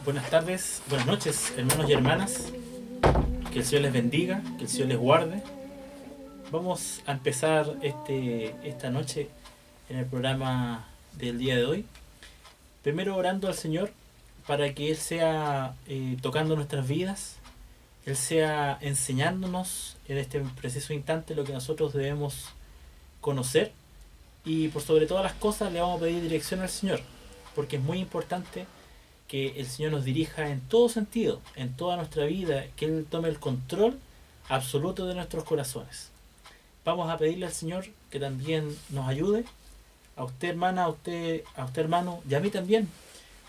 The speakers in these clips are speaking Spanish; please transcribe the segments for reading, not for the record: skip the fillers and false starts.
Buenas tardes, buenas noches, hermanos y hermanas. Que el Señor les bendiga, que el Señor les guarde. Vamos a empezar esta noche en el programa del día de hoy. Primero orando al Señor para que Él sea tocando nuestras vidas, Él sea enseñándonos en este preciso instante lo que nosotros debemos conocer. Y por sobre todas las cosas le vamos a pedir dirección al Señor, porque es muy importante que el Señor nos dirija en todo sentido, en toda nuestra vida, que Él tome el control absoluto de nuestros corazones. Vamos a pedirle al Señor que también nos ayude, a usted hermana, a usted hermano, y a mí también,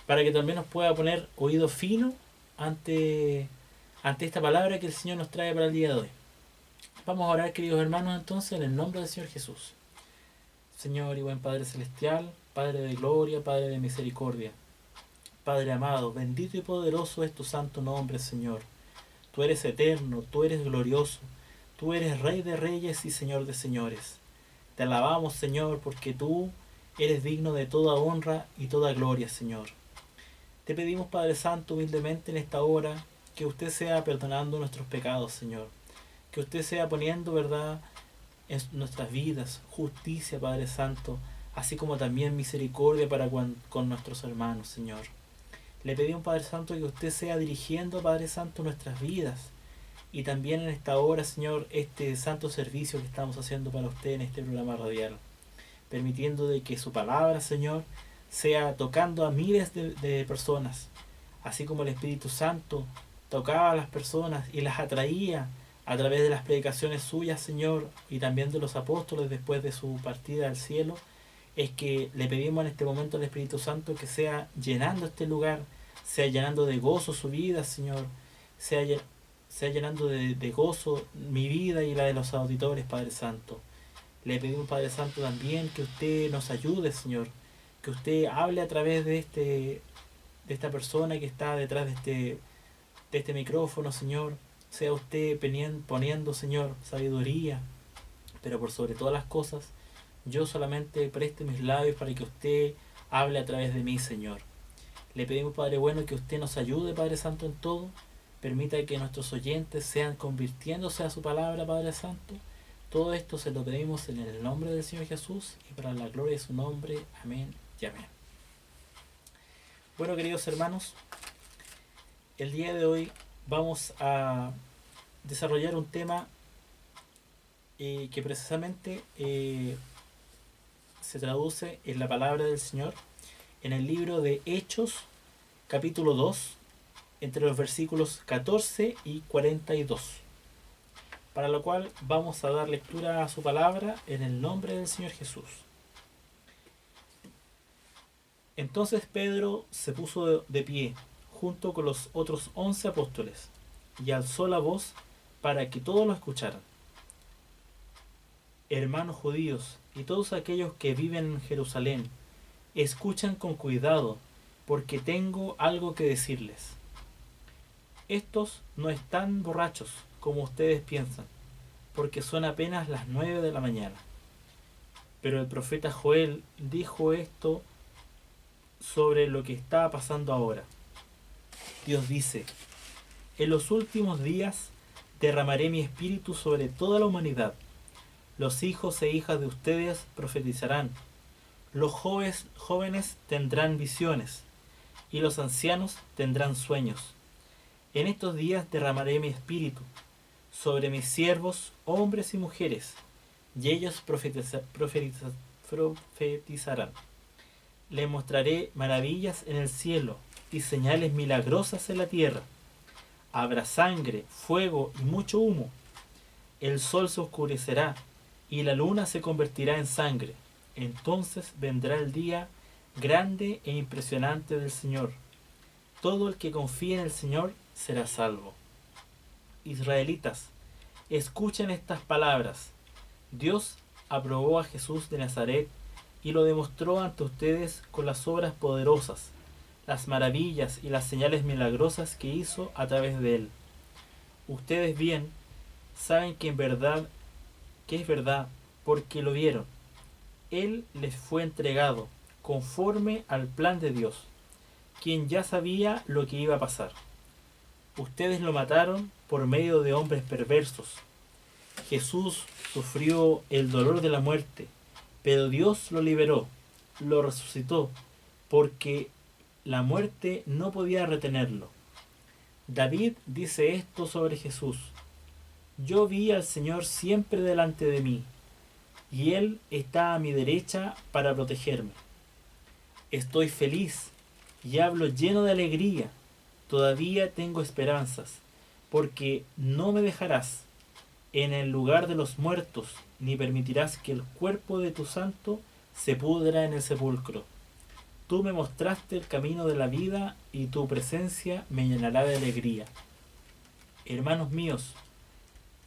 para que también nos pueda poner oído fino ante, ante esta palabra que el Señor nos trae para el día de hoy. Vamos a orar, queridos hermanos, entonces, en el nombre del Señor Jesús. Señor y buen Padre Celestial, Padre de gloria, Padre de misericordia, Padre amado, bendito y poderoso es tu santo nombre, Señor. Tú eres eterno, tú eres glorioso, tú eres Rey de reyes y Señor de señores. Te alabamos, Señor, porque tú eres digno de toda honra y toda gloria, Señor. Te pedimos, Padre Santo, humildemente en esta hora, que usted sea perdonando nuestros pecados, Señor. Que usted sea poniendo, verdad, en nuestras vidas, justicia, Padre Santo, así como también misericordia para con nuestros hermanos, Señor. Le pedimos, Padre Santo, que usted sea dirigiendo, Padre Santo, nuestras vidas. Y también en esta hora, Señor, este santo servicio que estamos haciendo para usted en este programa radial. Permitiendo de que su palabra, Señor, sea tocando a miles de personas. Así como el Espíritu Santo tocaba a las personas y las atraía a través de las predicaciones suyas, Señor, y también de los apóstoles después de su partida al cielo. Es que le pedimos en este momento al Espíritu Santo que sea llenando este lugar, sea llenando de gozo su vida, Señor, sea, sea llenando de gozo mi vida y la de los auditores, Padre Santo. Le pedimos, Padre Santo, también que usted nos ayude, Señor, que usted hable a través de esta persona que está detrás de este micrófono, Señor. Sea usted poniendo, Señor, sabiduría, pero por sobre todas las cosas, yo solamente preste mis labios para que usted hable a través de mí, Señor. Le pedimos, Padre bueno, que usted nos ayude, Padre Santo, en todo. Permita que nuestros oyentes sean convirtiéndose a su palabra, Padre Santo. Todo esto se lo pedimos en el nombre del Señor Jesús y para la gloria de su nombre. Amén y amén. Bueno, queridos hermanos, el día de hoy vamos a desarrollar un tema que precisamente se traduce en la palabra del Señor en el libro de Hechos, capítulo 2, entre los versículos 14 y 42. Para lo cual vamos a dar lectura a su palabra en el nombre del Señor Jesús. Entonces Pedro se puso de pie, junto con los otros 11 apóstoles, y alzó la voz para que todos lo escucharan. Hermanos judíos y todos aquellos que viven en Jerusalén, escuchan con cuidado, porque tengo algo que decirles. Estos no están borrachos, como ustedes piensan, porque son apenas las 9 de la mañana. Pero el profeta Joel dijo esto sobre lo que está pasando ahora. Dios dice: en los últimos días derramaré mi espíritu sobre toda la humanidad. Los hijos e hijas de ustedes profetizarán. Los jóvenes tendrán visiones, y los ancianos tendrán sueños. En estos días derramaré mi espíritu sobre mis siervos, hombres y mujeres, y ellos profetizarán. Les mostraré maravillas en el cielo y señales milagrosas en la tierra. Habrá sangre, fuego y mucho humo. El sol se oscurecerá y la luna se convertirá en sangre. Entonces vendrá el día grande e impresionante del Señor. Todo el que confíe en el Señor será salvo. Israelitas, escuchen estas palabras. Dios aprobó a Jesús de Nazaret y lo demostró ante ustedes con las obras poderosas, las maravillas y las señales milagrosas que hizo a través de él. Ustedes bien saben que es verdad, porque lo vieron. Él les fue entregado conforme al plan de Dios, quien ya sabía lo que iba a pasar. Ustedes lo mataron por medio de hombres perversos. Jesús sufrió el dolor de la muerte, pero Dios lo liberó, lo resucitó, porque la muerte no podía retenerlo. David dice esto sobre Jesús: yo vi al Señor siempre delante de mí, y Él está a mi derecha para protegerme. Estoy feliz y hablo lleno de alegría. Todavía tengo esperanzas, porque no me dejarás en el lugar de los muertos, ni permitirás que el cuerpo de tu santo se pudra en el sepulcro. Tú me mostraste el camino de la vida, y tu presencia me llenará de alegría. Hermanos míos,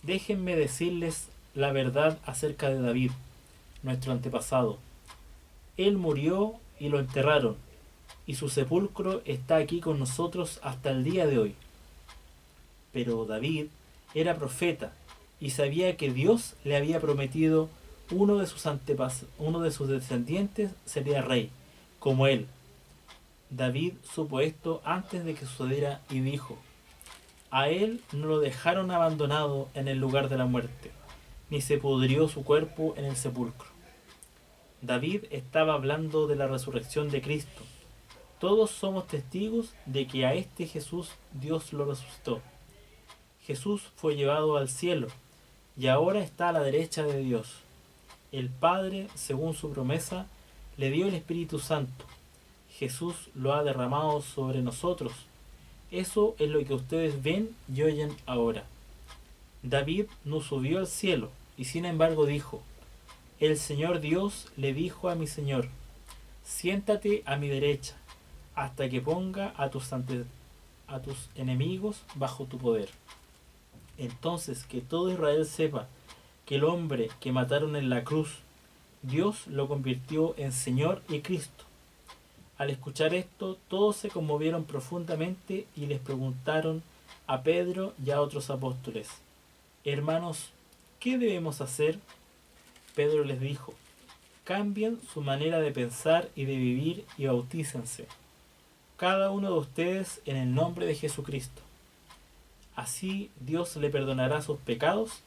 déjenme decirles la verdad acerca de David, nuestro antepasado. Él murió y lo enterraron, y su sepulcro está aquí con nosotros hasta el día de hoy. Pero David era profeta y sabía que Dios le había prometido uno de sus descendientes sería rey, como él. David supo esto antes de que sucediera y dijo: a él no lo dejaron abandonado en el lugar de la muerte, ni se pudrió su cuerpo en el sepulcro. David estaba hablando de la resurrección de Cristo. Todos somos testigos de que a este Jesús Dios lo resucitó. Jesús fue llevado al cielo y ahora está a la derecha de Dios. El Padre, según su promesa, le dio el Espíritu Santo. Jesús lo ha derramado sobre nosotros. Eso es lo que ustedes ven y oyen ahora. David no subió al cielo y sin embargo dijo: el Señor Dios le dijo a mi Señor: siéntate a mi derecha, hasta que ponga a tus enemigos bajo tu poder. Entonces que todo Israel sepa que el hombre que mataron en la cruz, Dios lo convirtió en Señor y Cristo. Al escuchar esto, todos se conmovieron profundamente y les preguntaron a Pedro y a otros apóstoles: hermanos, ¿qué debemos hacer? Pedro les dijo: cambien su manera de pensar y de vivir y bautícense, cada uno de ustedes, en el nombre de Jesucristo. Así Dios le perdonará sus pecados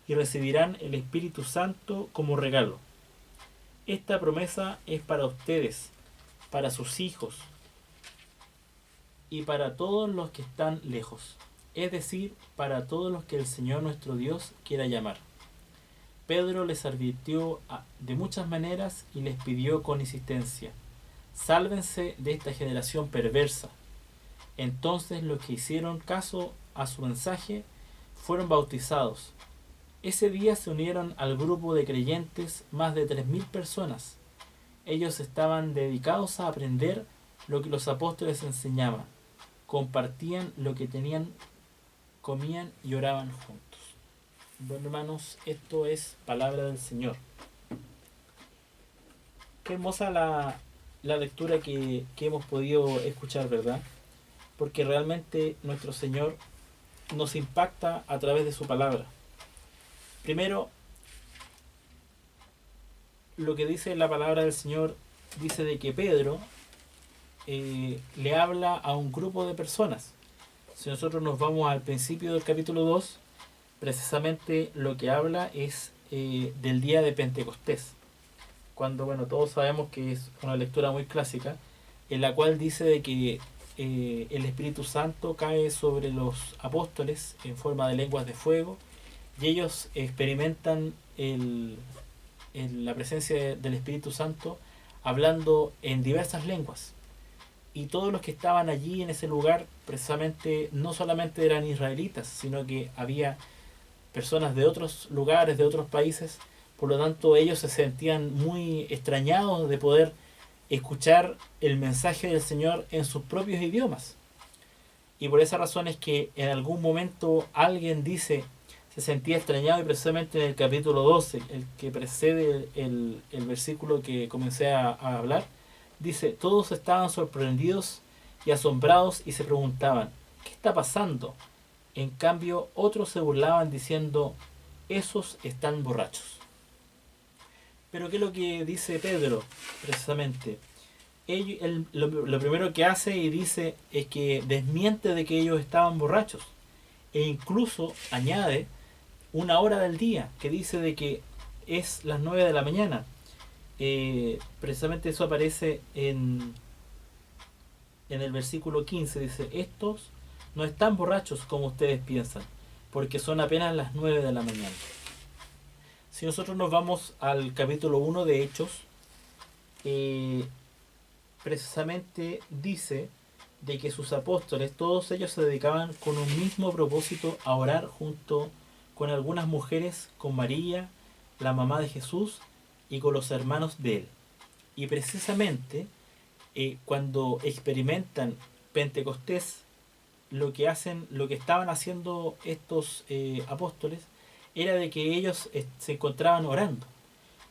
y recibirán el Espíritu Santo como regalo. Esta promesa es para ustedes, para sus hijos y para todos los que están lejos, es decir, para todos los que el Señor nuestro Dios quiera llamar. Pedro les advirtió de muchas maneras y les pidió con insistencia: sálvense de esta generación perversa. Entonces los que hicieron caso a su mensaje fueron bautizados. Ese día se unieron al grupo de creyentes más de 3.000 personas. Ellos estaban dedicados a aprender lo que los apóstoles enseñaban, compartían lo que tenían, comían y oraban juntos. Bueno, hermanos, esto es palabra del Señor. Qué hermosa la lectura que hemos podido escuchar, ¿verdad? Porque realmente nuestro Señor nos impacta a través de su palabra. Primero, lo que dice la palabra del Señor, dice de que Pedro le habla a un grupo de personas. Si nosotros nos vamos al principio del capítulo 2, precisamente lo que habla es del día de Pentecostés, cuando, bueno, todos sabemos que es una lectura muy clásica, en la cual dice de que el Espíritu Santo cae sobre los apóstoles en forma de lenguas de fuego, y ellos experimentan la presencia del Espíritu Santo hablando en diversas lenguas. Y todos los que estaban allí en ese lugar precisamente no solamente eran israelitas, sino que había personas de otros lugares, de otros países. Por lo tanto, ellos se sentían muy extrañados de poder escuchar el mensaje del Señor en sus propios idiomas. Y por esa razón es que en algún momento alguien dice, se sentía extrañado, y precisamente en el capítulo 12, el que precede el versículo que comencé a hablar, dice: todos estaban sorprendidos y asombrados y se preguntaban: ¿qué está pasando? En cambio, otros se burlaban diciendo: esos están borrachos. Pero ¿qué es lo que dice Pedro? Precisamente, lo primero que hace y dice es que desmiente de que ellos estaban borrachos. E incluso añade una hora del día, que dice de que es las 9 de la mañana. Precisamente eso aparece en el versículo 15. Dice, estos no están borrachos como ustedes piensan, porque son apenas las 9 de la mañana. Si nosotros nos vamos al capítulo 1 de Hechos, precisamente dice de que sus apóstoles, todos ellos se dedicaban con un mismo propósito a orar junto con algunas mujeres, con María, la mamá de Jesús, y con los hermanos de él. Y precisamente cuando experimentan Pentecostés, lo que estaban haciendo estos apóstoles era de que ellos se encontraban orando.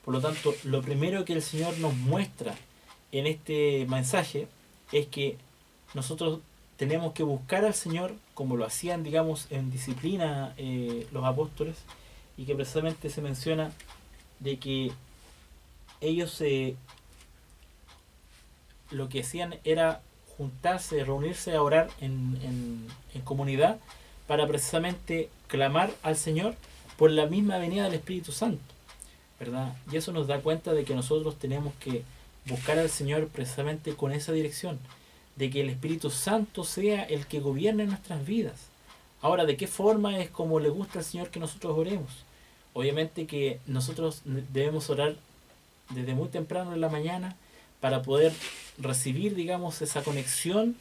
Por lo tanto, lo primero que el Señor nos muestra en este mensaje es que nosotros tenemos que buscar al Señor como lo hacían, digamos, en disciplina los apóstoles, y que precisamente se menciona de que ellos lo que hacían era juntarse, reunirse a orar en comunidad para precisamente clamar al Señor por la misma venida del Espíritu Santo, ¿verdad? Y eso nos da cuenta de que nosotros tenemos que buscar al Señor precisamente con esa dirección, de que el Espíritu Santo sea el que gobierne nuestras vidas. Ahora, ¿de qué forma es como le gusta al Señor que nosotros oremos? Obviamente que nosotros debemos orar desde muy temprano en la mañana para poder recibir, digamos, esa conexión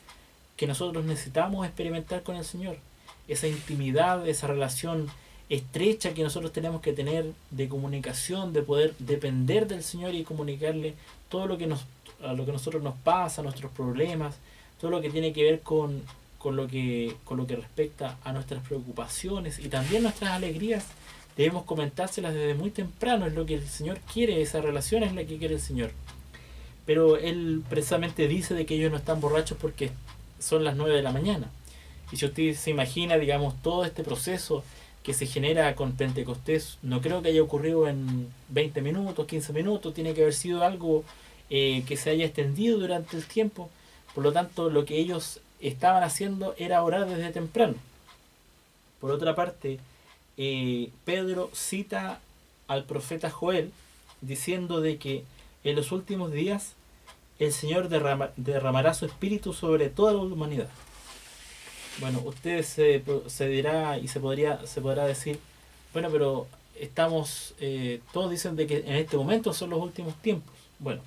que nosotros necesitamos experimentar con el Señor, esa intimidad, esa relación estrecha que nosotros tenemos que tener de comunicación, de poder depender del Señor y comunicarle todo lo que a lo que a nosotros nos pasa, nuestros problemas, todo lo que tiene que ver con lo que respecta a nuestras preocupaciones y también nuestras alegrías. Debemos comentárselas desde muy temprano, es lo que el Señor quiere, esa relación es la que quiere el Señor. Pero Él precisamente dice de que ellos no están borrachos porque son las 9 de la mañana. Y si usted se imagina, digamos, todo este proceso que se genera con Pentecostés, no creo que haya ocurrido en 20 minutos, 15 minutos, tiene que haber sido algo que se haya extendido durante el tiempo. Por lo tanto, lo que ellos estaban haciendo era orar desde temprano. Por otra parte, Pedro cita al profeta Joel diciendo de que en los últimos días el Señor derramará su espíritu sobre toda la humanidad. Bueno, ustedes se dirá y se podrá decir, bueno, pero todos dicen de que en este momento son los últimos tiempos. Bueno,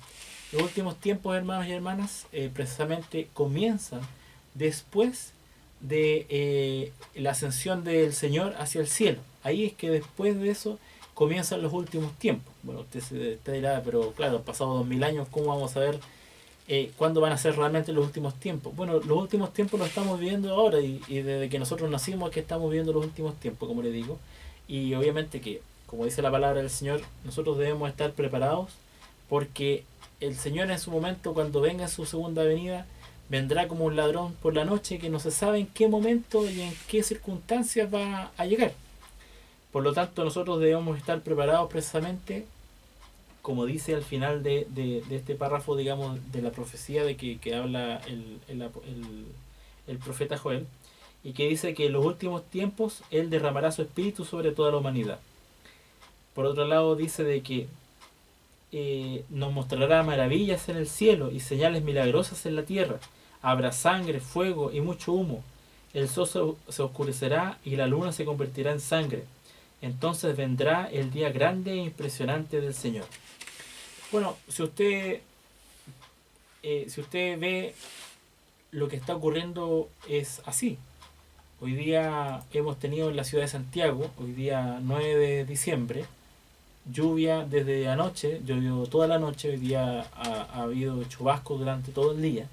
los últimos tiempos, hermanos y hermanas, precisamente comienzan después de la ascensión del Señor hacia el cielo. Ahí es que después de eso comienzan los últimos tiempos. Bueno, usted dirá, pero claro, han pasado 2000 años, ¿cómo vamos a ver cuándo van a ser realmente los últimos tiempos? Bueno, los últimos tiempos los estamos viviendo ahora y desde que nosotros nacimos es que estamos viviendo los últimos tiempos, como le digo. Y obviamente que, como dice la palabra del Señor, nosotros debemos estar preparados porque el Señor en su momento, cuando venga en su segunda venida, vendrá como un ladrón por la noche que no se sabe en qué momento y en qué circunstancias va a llegar. Por lo tanto, nosotros debemos estar preparados precisamente, como dice al final de este párrafo, digamos, de la profecía de que habla el profeta Joel, y que dice que en los últimos tiempos Él derramará su espíritu sobre toda la humanidad. Por otro lado, dice de que nos mostrará maravillas en el cielo y señales milagrosas en la tierra. Habrá sangre, fuego y mucho humo. El sol se oscurecerá y la luna se convertirá en sangre. Entonces vendrá el día grande e impresionante del Señor. Bueno, si usted ve lo que está ocurriendo es así. Hoy día hemos tenido en la ciudad de Santiago, hoy día 9 de diciembre, lluvia desde anoche, llovió toda la noche, hoy día ha habido chubascos durante todo el día.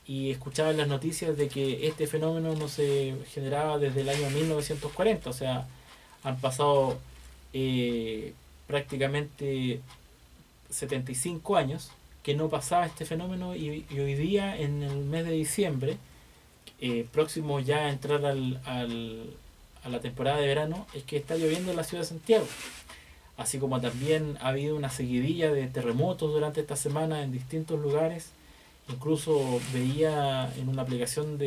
Y escuchaba en las noticias de que este fenómeno no se generaba desde el año 1940, o sea, han pasado prácticamente 75 años que no pasaba este fenómeno y hoy día en el mes de diciembre, próximo ya a entrar a la temporada de verano, es que está lloviendo en la ciudad de Santiago. Así como también ha habido una seguidilla de terremotos durante esta semana en distintos lugares Incluso veía en una aplicación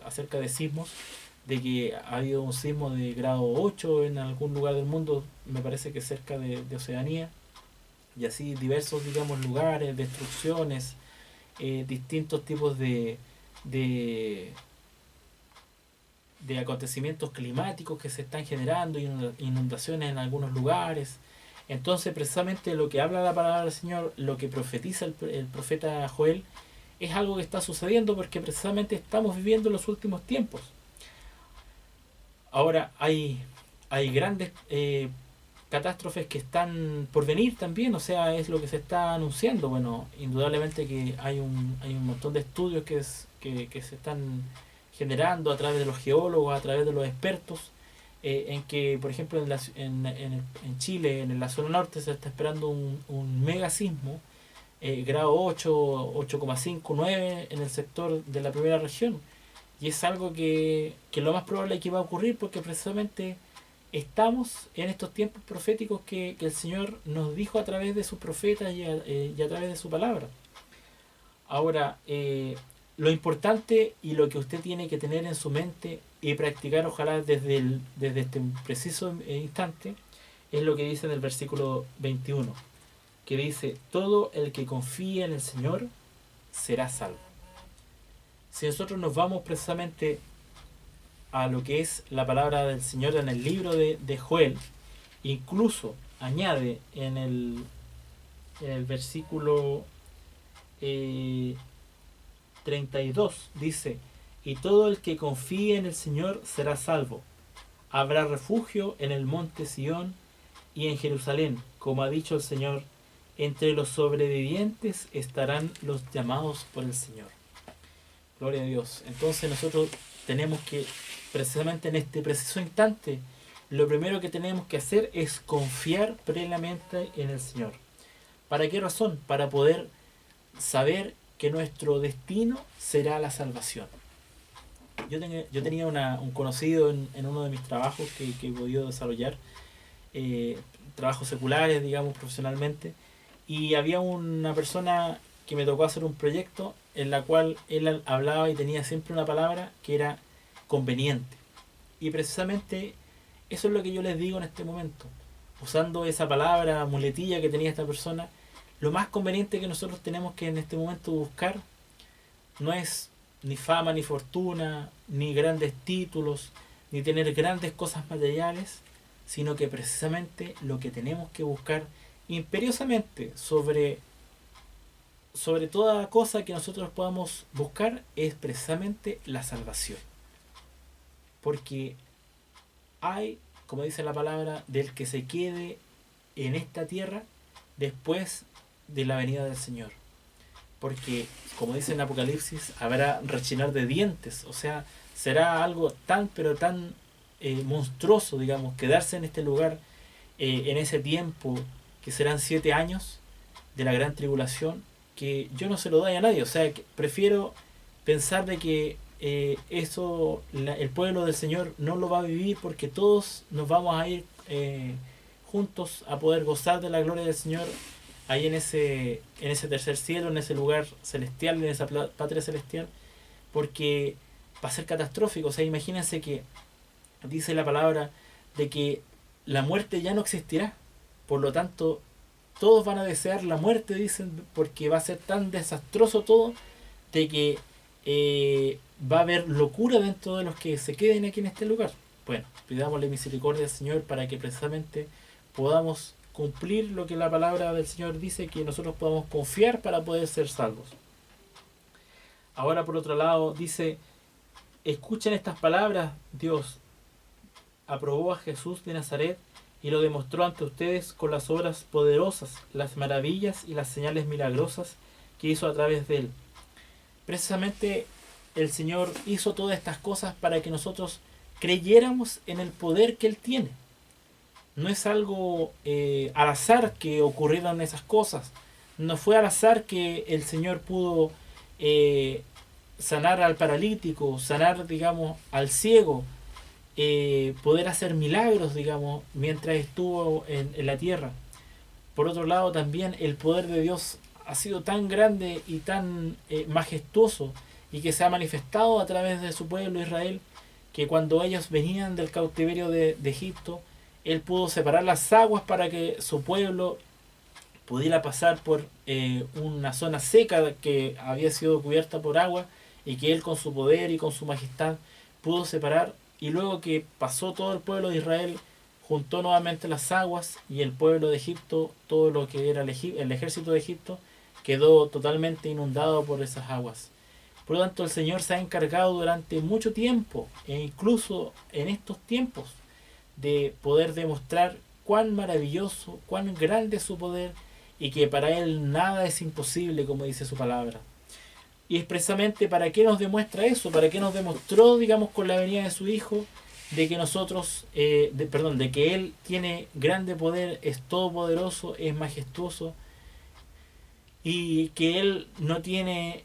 acerca de sismos, de que ha habido un sismo de grado 8 en algún lugar del mundo, me parece que cerca de Oceanía, y así diversos, digamos, lugares, destrucciones, distintos tipos de, de acontecimientos climáticos que se están generando, inundaciones en algunos lugares. Entonces, precisamente lo que habla la palabra del Señor, lo que profetiza el profeta Joel, es algo que está sucediendo porque precisamente estamos viviendo los últimos tiempos. Ahora hay grandes catástrofes que están por venir también, o sea, es lo que se está anunciando. Bueno, indudablemente que hay un montón de estudios que se están generando a través de los geólogos, a través de los expertos, en que, por ejemplo, en Chile, en la zona norte, se está esperando un mega sismo, grado 8, 8,5, 9 en el sector de la primera región. Y es algo que lo más probable es que va a ocurrir porque precisamente estamos en estos tiempos proféticos que el Señor nos dijo a través de sus profetas y a través de su palabra. Ahora, lo importante y lo que usted tiene que tener en su mente y practicar, ojalá desde este preciso instante, es lo que dice en el versículo 21, que dice: todo el que confíe en el Señor será salvo. Si nosotros nos vamos precisamente a lo que es la palabra del Señor en el libro de Joel, incluso añade en el versículo 32, dice: y todo el que confíe en el Señor será salvo. Habrá refugio en el monte Sión y en Jerusalén, como ha dicho el Señor: entre los sobrevivientes estarán los llamados por el Señor. Gloria a Dios. Entonces nosotros tenemos que, precisamente en este preciso instante, lo primero que tenemos que hacer es confiar plenamente en el Señor. ¿Para qué razón? Para poder saber que nuestro destino será la salvación. Yo tenía un conocido en uno de mis trabajos que he podido desarrollar, trabajos seculares, digamos, profesionalmente, y había una persona que me tocó hacer un proyecto en la cual él hablaba y tenía siempre una palabra que era conveniente. Y precisamente eso es lo que yo les digo en este momento. Usando esa palabra, muletilla que tenía esta persona, lo más conveniente que nosotros tenemos que en este momento buscar no es ni fama, ni fortuna, ni grandes títulos, ni tener grandes cosas materiales, sino que precisamente lo que tenemos que buscar imperiosamente sobre toda cosa que nosotros podamos buscar es precisamente la salvación. Porque hay, como dice la palabra, del que se quede en esta tierra después de la venida del Señor. Porque, como dice en Apocalipsis, habrá rechinar de dientes, o sea, será algo tan, pero tan monstruoso, digamos, quedarse en este lugar en ese tiempo, que serán 7 años de la gran tribulación, que yo no se lo doy a nadie. O sea, que prefiero pensar de que el pueblo del Señor no lo va a vivir, porque todos nos vamos a ir juntos a poder gozar de la gloria del Señor ahí en ese tercer cielo, en ese lugar celestial, en esa patria celestial, porque va a ser catastrófico. O sea, imagínense que dice la palabra de que la muerte ya no existirá, por lo tanto todos van a desear la muerte, dicen, porque va a ser tan desastroso todo, de que va a haber locura dentro de los que se queden aquí en este lugar. Bueno, pidámosle misericordia al Señor para que precisamente podamos cumplir lo que la palabra del Señor dice, que nosotros podamos confiar para poder ser salvos. Ahora, por otro lado, dice: escuchen estas palabras. Dios aprobó a Jesús de Nazaret y lo demostró ante ustedes con las obras poderosas, las maravillas y las señales milagrosas que hizo a través de él. Precisamente el Señor hizo todas estas cosas para que nosotros creyéramos en el poder que él tiene. No es algo al azar que ocurrieron esas cosas. No fue al azar que el Señor pudo sanar al paralítico, sanar, digamos, al ciego, poder hacer milagros, digamos, mientras estuvo en la tierra. Por otro lado, también el poder de Dios ha sido tan grande y tan majestuoso, y que se ha manifestado a través de su pueblo Israel, que cuando ellos venían del cautiverio de Egipto, Él pudo separar las aguas para que su pueblo pudiera pasar por una zona seca que había sido cubierta por agua, y que Él con su poder y con su majestad pudo separar. Y luego que pasó todo el pueblo de Israel, juntó nuevamente las aguas, y el pueblo de Egipto, todo lo que era el ejército de Egipto, quedó totalmente inundado por esas aguas. Por lo tanto, el Señor se ha encargado durante mucho tiempo, e incluso en estos tiempos, de poder demostrar cuán maravilloso, cuán grande es su poder, y que para Él nada es imposible, como dice su palabra. Y expresamente, ¿para qué nos demuestra eso? ¿Para qué nos demostró, digamos, con la venida de su Hijo, de que nosotros, de que Él tiene grande poder, es todopoderoso, es majestuoso, y que Él no tiene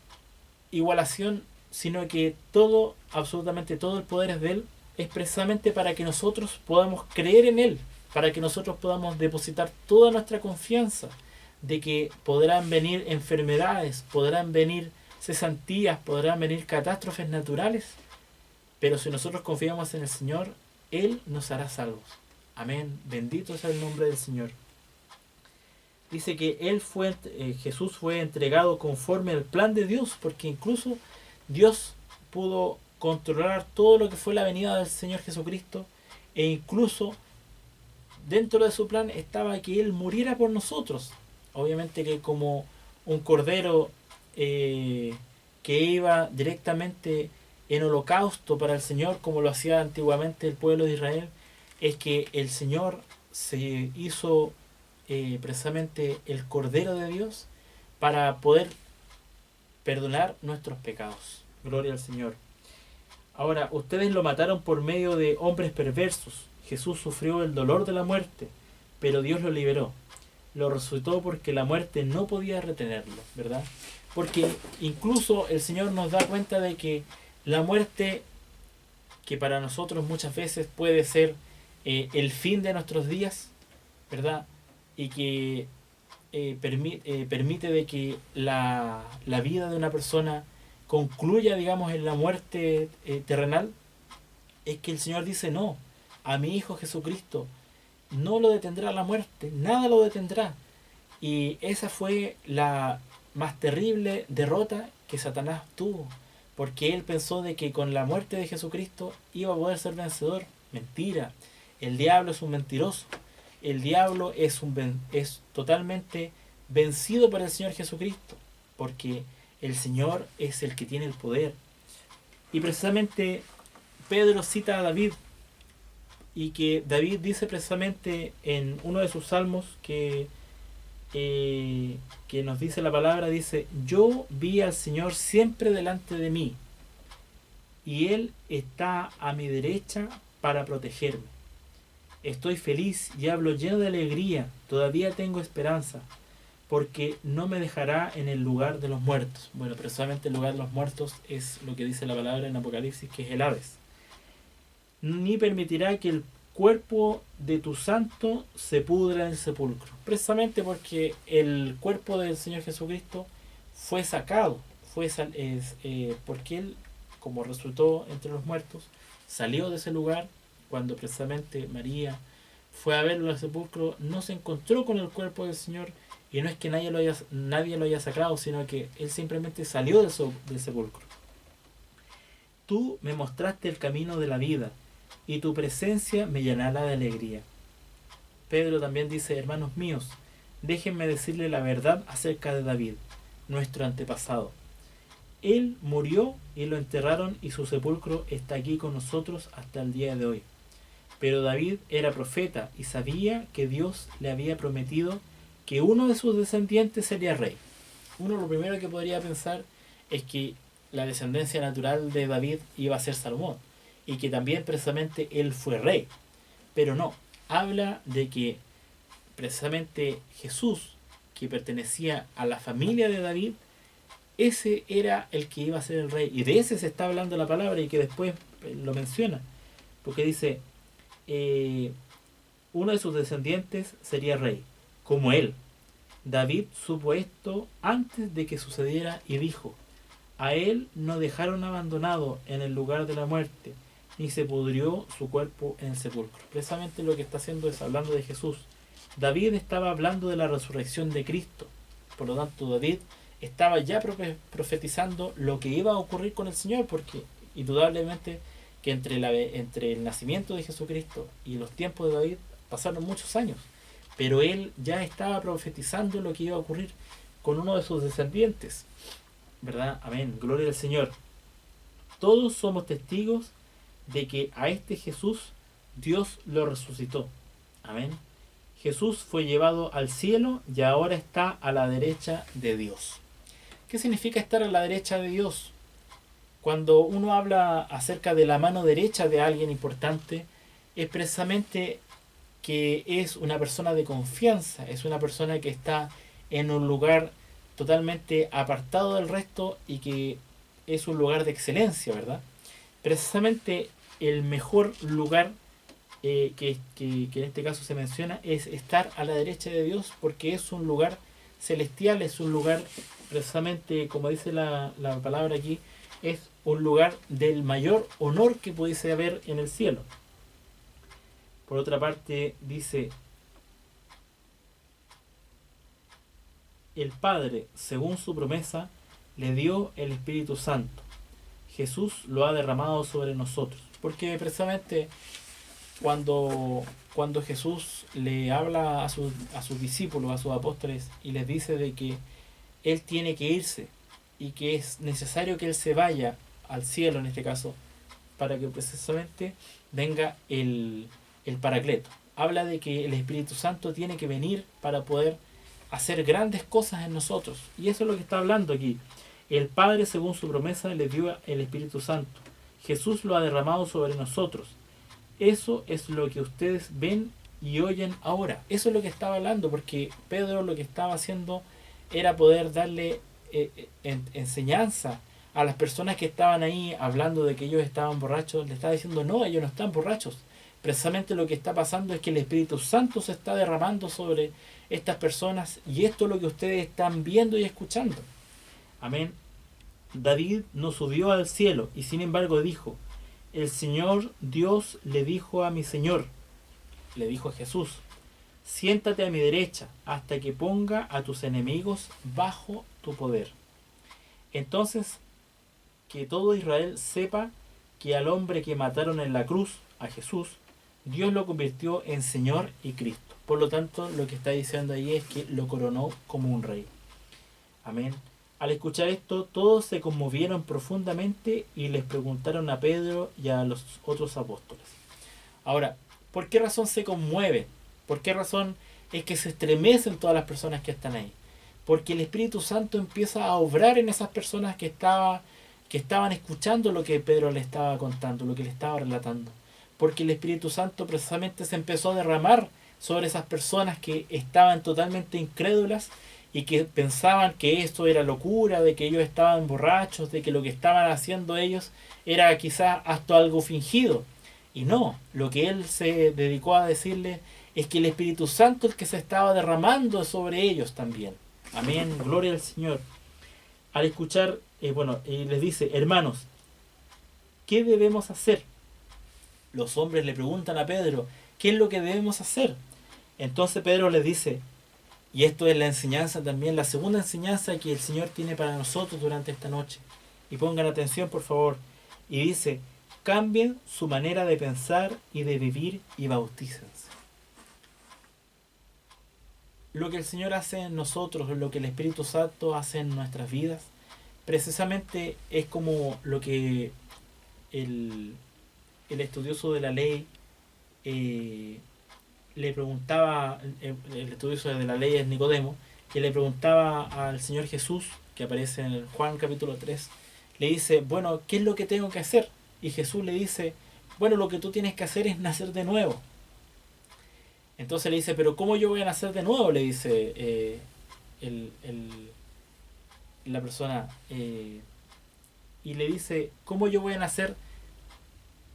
igualación, sino que todo, absolutamente todo el poder es de Él, es precisamente para que nosotros podamos creer en Él, para que nosotros podamos depositar toda nuestra confianza de que podrán venir enfermedades, podrán venir cesantías, podrán venir catástrofes naturales, pero si nosotros confiamos en el Señor, Él nos hará salvos. Amén. Bendito sea el nombre del Señor. Dice que Jesús fue entregado conforme al plan de Dios, porque incluso Dios pudo controlar todo lo que fue la venida del Señor Jesucristo, e incluso dentro de su plan estaba que Él muriera por nosotros. Obviamente que como un cordero que iba directamente en holocausto para el Señor, como lo hacía antiguamente el pueblo de Israel, es que el Señor se hizo precisamente el Cordero de Dios para poder perdonar nuestros pecados. Gloria al Señor. Ahora, ustedes lo mataron por medio de hombres perversos. Jesús sufrió el dolor de la muerte, pero Dios lo liberó. Lo resucitó porque la muerte no podía retenerlo, ¿verdad? Porque incluso el Señor nos da cuenta de que la muerte, que para nosotros muchas veces puede ser el fin de nuestros días, ¿verdad? Y que permite de que la vida de una persona concluya, digamos, en la muerte terrenal, es que el Señor dice: no, a mi Hijo Jesucristo no lo detendrá la muerte, nada lo detendrá. Y esa fue la más terrible derrota que Satanás tuvo, porque él pensó de que con la muerte de Jesucristo iba a poder ser vencedor. Mentira. El diablo es un mentiroso. El diablo es totalmente vencido por el Señor Jesucristo, porque el Señor es el que tiene el poder. Y precisamente Pedro cita a David, y que David dice precisamente en uno de sus salmos que nos dice la palabra, dice: yo vi al Señor siempre delante de mí, y Él está a mi derecha para protegerme. Estoy feliz y hablo lleno de alegría, todavía tengo esperanza, porque no me dejará en el lugar de los muertos. Bueno, precisamente el lugar de los muertos es lo que dice la palabra en Apocalipsis, que es el Hades. Ni permitirá que el cuerpo de tu santo se pudra en el sepulcro. Precisamente porque el cuerpo del Señor Jesucristo fue sacado, porque Él, como resultó entre los muertos, salió de ese lugar. Cuando precisamente María fue a verlo al sepulcro, no se encontró con el cuerpo del Señor, y no es que nadie lo haya sacado, sino que Él simplemente salió del sepulcro. Tú me mostraste el camino de la vida, y tu presencia me llenará de alegría. Pedro también dice: hermanos míos, déjenme decirle la verdad acerca de David, nuestro antepasado. Él murió y lo enterraron, y su sepulcro está aquí con nosotros hasta el día de hoy. Pero David era profeta y sabía que Dios le había prometido que uno de sus descendientes sería rey. Uno lo primero que podría pensar es que la descendencia natural de David iba a ser Salomón, y que también precisamente él fue rey. Pero no, habla de que precisamente Jesús, que pertenecía a la familia de David, ese era el que iba a ser el rey. Y de ese se está hablando la palabra, y que después lo menciona, porque dice: uno de sus descendientes sería rey, como él. David supo esto antes de que sucediera y dijo: a él no dejaron abandonado en el lugar de la muerte, ni se pudrió su cuerpo en el sepulcro. Precisamente lo que está haciendo es hablando de Jesús. David estaba hablando de la resurrección de Cristo. Por lo tanto, David estaba ya profetizando lo que iba a ocurrir con el Señor, porque indudablemente que entre el nacimiento de Jesucristo y los tiempos de David pasaron muchos años, pero él ya estaba profetizando lo que iba a ocurrir con uno de sus descendientes, ¿verdad? Amén, gloria al Señor. Todos somos testigos de que a este Jesús Dios lo resucitó. Amén. Jesús fue llevado al cielo y ahora está a la derecha de Dios. ¿Qué significa estar a la derecha de Dios? Cuando uno habla acerca de la mano derecha de alguien importante, es precisamente que es una persona de confianza, es una persona que está en un lugar totalmente apartado del resto y que es un lugar de excelencia, ¿verdad? Precisamente el mejor lugar que en este caso se menciona es estar a la derecha de Dios, porque es un lugar celestial, es un lugar precisamente, como dice la palabra aquí, es un lugar del mayor honor que pudiese haber en el cielo. Por otra parte dice: el Padre, según su promesa, le dio el Espíritu Santo. Jesús lo ha derramado sobre nosotros. Porque precisamente cuando Jesús le habla a sus discípulos, a sus apóstoles, y les dice de que Él tiene que irse y que es necesario que Él se vaya al cielo, en este caso, para que precisamente venga el Paracleto. Habla de que el Espíritu Santo tiene que venir para poder hacer grandes cosas en nosotros. Y eso es lo que está hablando aquí. El Padre, según su promesa, le dio el Espíritu Santo. Jesús lo ha derramado sobre nosotros. Eso es lo que ustedes ven y oyen ahora. Eso es lo que estaba hablando, porque Pedro lo que estaba haciendo era poder darle enseñanza a las personas que estaban ahí hablando de que ellos estaban borrachos. Le estaba diciendo: no, ellos no están borrachos. Precisamente lo que está pasando es que el Espíritu Santo se está derramando sobre estas personas, y esto es lo que ustedes están viendo y escuchando. Amén. David no subió al cielo, y sin embargo dijo: el Señor Dios le dijo a mi Señor, le dijo a Jesús: siéntate a mi derecha hasta que ponga a tus enemigos bajo tu poder. Entonces, que todo Israel sepa que al hombre que mataron en la cruz, a Jesús, Dios lo convirtió en Señor y Cristo. Por lo tanto, lo que está diciendo ahí es que lo coronó como un rey. Amén. Al escuchar esto, todos se conmovieron profundamente y les preguntaron a Pedro y a los otros apóstoles. Ahora, ¿por qué razón se conmueven? ¿Por qué razón es que se estremecen todas las personas que están ahí? Porque el Espíritu Santo empieza a obrar en esas personas que estaban escuchando lo que Pedro le estaba contando, lo que le estaba relatando. Porque el Espíritu Santo precisamente se empezó a derramar sobre esas personas que estaban totalmente incrédulas y que pensaban que esto era locura, de que ellos estaban borrachos, de que lo que estaban haciendo ellos era quizás hasta algo fingido. Y no, lo que él se dedicó a decirle es que el Espíritu Santo es el que se estaba derramando sobre ellos también. Amén, gloria al Señor. Al escuchar, les dice: hermanos, ¿qué debemos hacer? Los hombres le preguntan a Pedro: ¿qué es lo que debemos hacer? Entonces Pedro les dice, y esto es la enseñanza también, la segunda enseñanza que el Señor tiene para nosotros durante esta noche. Y pongan atención, por favor. Y dice: cambien su manera de pensar y de vivir y bautícense. Lo que el Señor hace en nosotros, lo que el Espíritu Santo hace en nuestras vidas, precisamente es como lo que el estudioso de la ley le preguntaba, el estudioso de la ley es Nicodemo, que le preguntaba al Señor Jesús, que aparece en Juan capítulo 3, le dice: bueno, ¿qué es lo que tengo que hacer? Y Jesús le dice: bueno, lo que tú tienes que hacer es nacer de nuevo. Entonces le dice: pero ¿cómo yo voy a nacer de nuevo? Le dice la persona, y le dice: ¿cómo yo voy a nacer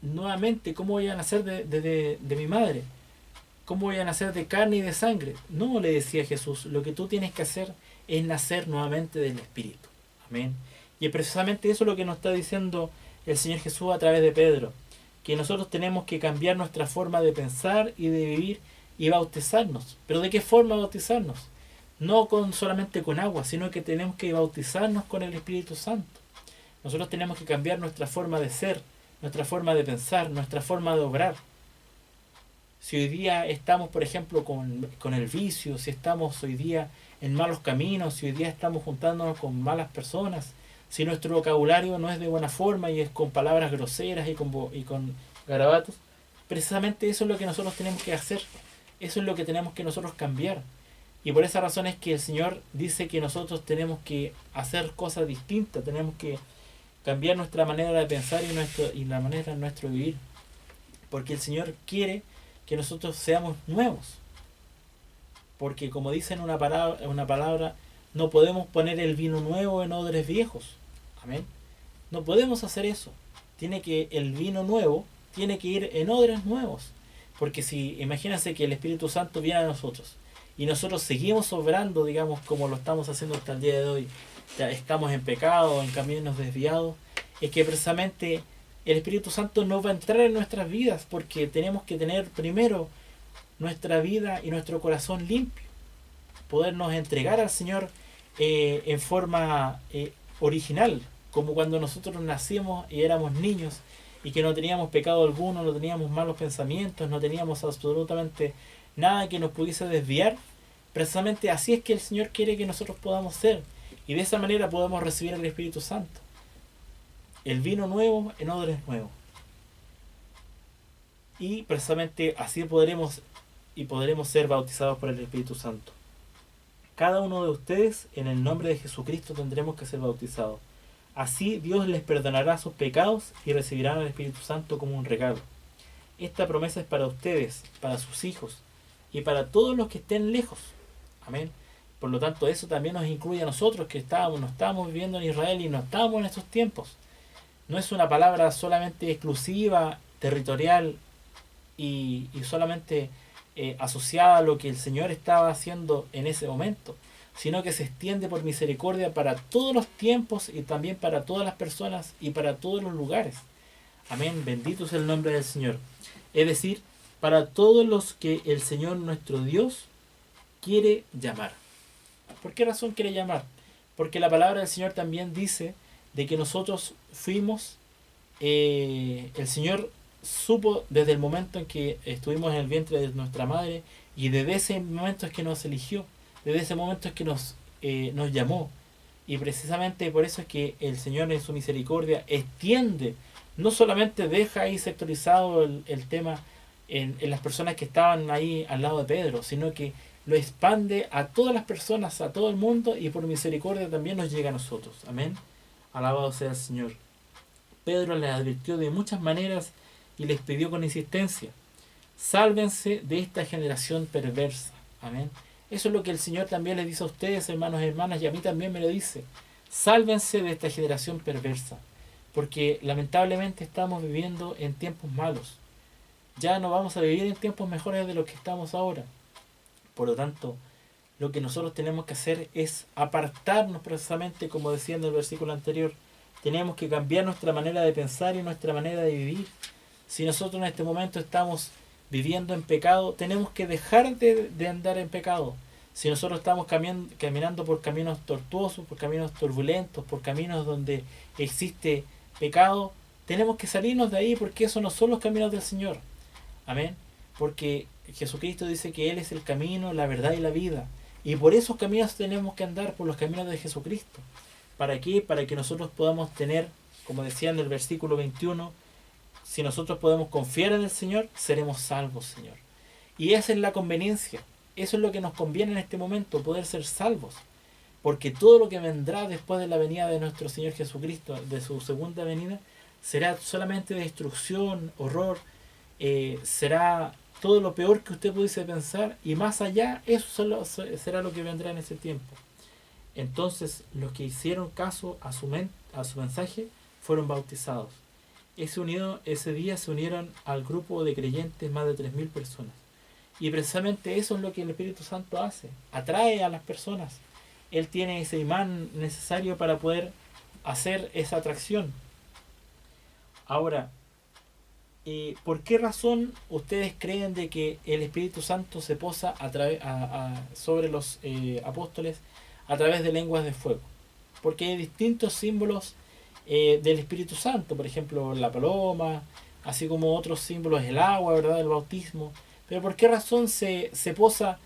nuevamente? ¿Cómo voy a nacer de mi madre? ¿Cómo voy a nacer de carne y de sangre? No, le decía Jesús, lo que tú tienes que hacer es nacer nuevamente del Espíritu. Amén. Y es precisamente eso lo que nos está diciendo el Señor Jesús a través de Pedro, que nosotros tenemos que cambiar nuestra forma de pensar y de vivir y bautizarnos. ¿Pero de qué forma bautizarnos? No solamente con agua, sino que tenemos que bautizarnos con el Espíritu Santo. Nosotros tenemos que cambiar nuestra forma de ser, nuestra forma de pensar, nuestra forma de obrar. Si hoy día estamos, por ejemplo, con el vicio, si estamos hoy día en malos caminos, si hoy día estamos juntándonos con malas personas, si nuestro vocabulario no es de buena forma y es con palabras groseras y con garabatos, precisamente eso es lo que nosotros tenemos que hacer. Eso es lo que tenemos que nosotros cambiar. Y por esa razón es que el Señor dice que nosotros tenemos que hacer cosas distintas, tenemos que cambiar nuestra manera de pensar y la manera de nuestro vivir. Porque el Señor quiere que nosotros seamos nuevos. Porque como dice en una palabra, no podemos poner el vino nuevo en odres viejos. Amén. No podemos hacer eso. El vino nuevo tiene que ir en odres nuevos. Porque si, imagínense que el Espíritu Santo viene a nosotros y nosotros seguimos obrando, digamos, como lo estamos haciendo hasta el día de hoy, ya estamos en pecado, en caminos desviados, es que precisamente el Espíritu Santo no va a entrar en nuestras vidas, porque tenemos que tener primero nuestra vida y nuestro corazón limpio, podernos entregar al Señor en forma original, como cuando nosotros nacimos y éramos niños y que no teníamos pecado alguno, no teníamos malos pensamientos, no teníamos absolutamente nada que nos pudiese desviar. Precisamente así es que el Señor quiere que nosotros podamos ser, y de esa manera podemos recibir el Espíritu Santo, el vino nuevo en odres nuevos, y precisamente así podremos ser bautizados por el Espíritu Santo. Cada uno de ustedes, en el nombre de Jesucristo, tendremos que ser bautizados. Así Dios les perdonará sus pecados y recibirán al Espíritu Santo como un regalo. Esta promesa es para ustedes, para sus hijos y para todos los que estén lejos. Amén. Por lo tanto, eso también nos incluye a nosotros que no estábamos viviendo en Israel y no estábamos en estos tiempos. No es una palabra solamente exclusiva, territorial y solamente asociada a lo que el Señor estaba haciendo en ese momento, sino que se extiende por misericordia para todos los tiempos y también para todas las personas y para todos los lugares. Amén, bendito es el nombre del Señor. Es decir, para todos los que el Señor nuestro Dios quiere llamar. ¿Por qué razón quiere llamar? Porque la palabra del Señor también dice de que nosotros fuimos, el Señor supo desde el momento en que estuvimos en el vientre de nuestra madre, y desde ese momento es que nos eligió, desde ese momento es que nos llamó, y precisamente por eso es que el Señor en su misericordia extiende, no solamente deja ahí sectorizado el tema en las personas que estaban ahí al lado de Pedro, sino que lo expande a todas las personas, a todo el mundo, y por misericordia también nos llega a nosotros. Amén. Alabado sea el Señor. Pedro les advirtió de muchas maneras y les pidió con insistencia: sálvense de esta generación perversa. Amén. Eso es lo que el Señor también les dice a ustedes, hermanos y hermanas, y a mí también me lo dice. Sálvense de esta generación perversa, porque lamentablemente estamos viviendo en tiempos malos. Ya no vamos a vivir en tiempos mejores de los que estamos ahora. Por lo tanto, lo que nosotros tenemos que hacer es apartarnos, precisamente como decía en el versículo anterior. Tenemos que cambiar nuestra manera de pensar y nuestra manera de vivir. Si nosotros en este momento estamos viviendo en pecado, tenemos que dejar de andar en pecado. Si nosotros estamos caminando por caminos tortuosos, por caminos turbulentos, por caminos donde existe pecado, tenemos que salirnos de ahí, porque esos no son los caminos del Señor. Amén. Porque Jesucristo dice que Él es el camino, la verdad y la vida. Y por esos caminos tenemos que andar, por los caminos de Jesucristo. ¿Para qué? Para que nosotros podamos tener, como decía en el versículo 21, si nosotros podemos confiar en el Señor, seremos salvos, Señor. Y esa es la conveniencia. Eso es lo que nos conviene en este momento, poder ser salvos. Porque todo lo que vendrá después de la venida de nuestro Señor Jesucristo, de su segunda venida, será solamente destrucción, horror, será todo lo peor que usted pudiese pensar, y más allá, eso será lo que vendrá en ese tiempo. Entonces, los que hicieron caso a su mensaje fueron bautizados. Ese día se unieron al grupo de creyentes más de 3.000 personas. Y precisamente eso es lo que el Espíritu Santo hace, atrae a las personas. Él tiene ese imán necesario para poder hacer esa atracción. Ahora, ¿por qué razón ustedes creen de que el Espíritu Santo se posa sobre los apóstoles a través de lenguas de fuego? Porque hay distintos símbolos del Espíritu Santo, por ejemplo la paloma, así como otros símbolos, el agua, ¿verdad?, el bautismo. Pero ¿por qué razón se posa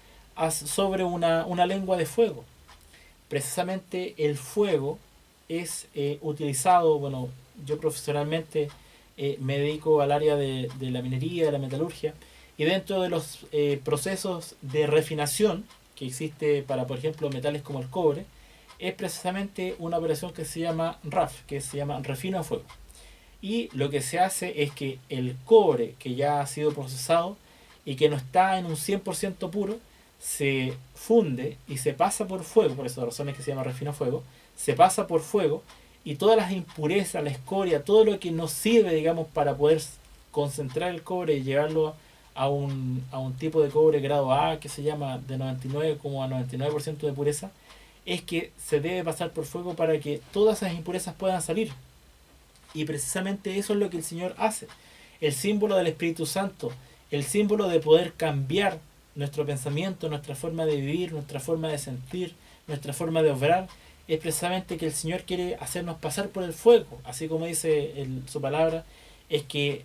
sobre una lengua de fuego? Precisamente el fuego es utilizado, bueno, yo profesionalmente me dedico al área de la minería, de la metalurgia, y dentro de los procesos de refinación que existe para, por ejemplo, metales como el cobre, es precisamente una operación que se llama RAF, que se llama refino a fuego. Y lo que se hace es que el cobre que ya ha sido procesado y que no está en un 100% puro, se funde y se pasa por fuego, por esas razones que se llama refino a fuego, se pasa por fuego y todas las impurezas, la escoria, todo lo que nos sirve, digamos, para poder concentrar el cobre y llevarlo a un tipo de cobre grado A, que se llama de 99 como a 99% de pureza, es que se debe pasar por fuego para que todas esas impurezas puedan salir. Y precisamente eso es lo que el Señor hace. El símbolo del Espíritu Santo, el símbolo de poder cambiar nuestro pensamiento, nuestra forma de vivir, nuestra forma de sentir, nuestra forma de obrar, es precisamente que el Señor quiere hacernos pasar por el fuego. Así como dice su palabra, es que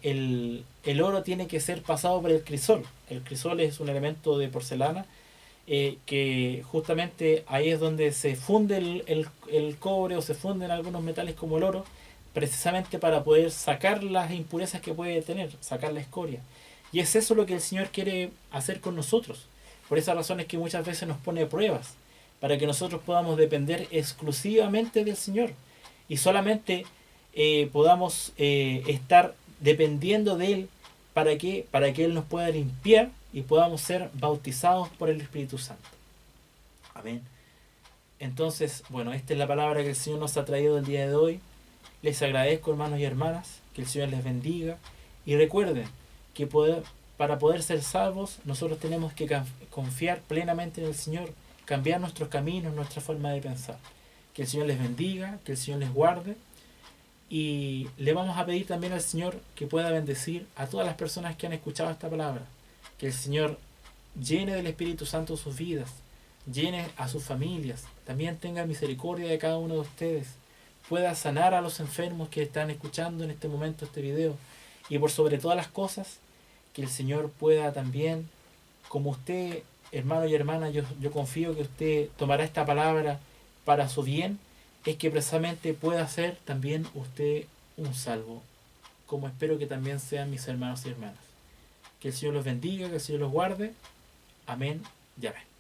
el oro tiene que ser pasado por el crisol. El crisol es un elemento de porcelana que justamente ahí es donde se funde el cobre o se funden algunos metales como el oro, precisamente para poder sacar las impurezas que puede tener, sacar la escoria. Y es eso lo que el Señor quiere hacer con nosotros. Por esa razón es que muchas veces nos pone pruebas, para que nosotros podamos depender exclusivamente del Señor y solamente podamos estar dependiendo de Él. ¿Para qué? Para que Él nos pueda limpiar y podamos ser bautizados por el Espíritu Santo. Amén. Entonces, bueno, esta es la palabra que el Señor nos ha traído el día de hoy. Les agradezco, hermanos y hermanas, que el Señor les bendiga. Y recuerden que para poder ser salvos, nosotros tenemos que confiar plenamente en el Señor, cambiar nuestros caminos, nuestra forma de pensar. Que el Señor les bendiga, que el Señor les guarde. Y le vamos a pedir también al Señor que pueda bendecir a todas las personas que han escuchado esta palabra. Que el Señor llene del Espíritu Santo sus vidas, llene a sus familias, también tenga misericordia de cada uno de ustedes, pueda sanar a los enfermos que están escuchando en este momento este video, y por sobre todas las cosas, que el Señor pueda también, como usted, hermano y hermana, yo confío que usted tomará esta palabra para su bien, es que precisamente pueda ser también usted un salvo, como espero que también sean mis hermanos y hermanas. Que el Señor los bendiga, que el Señor los guarde. Amén y amén.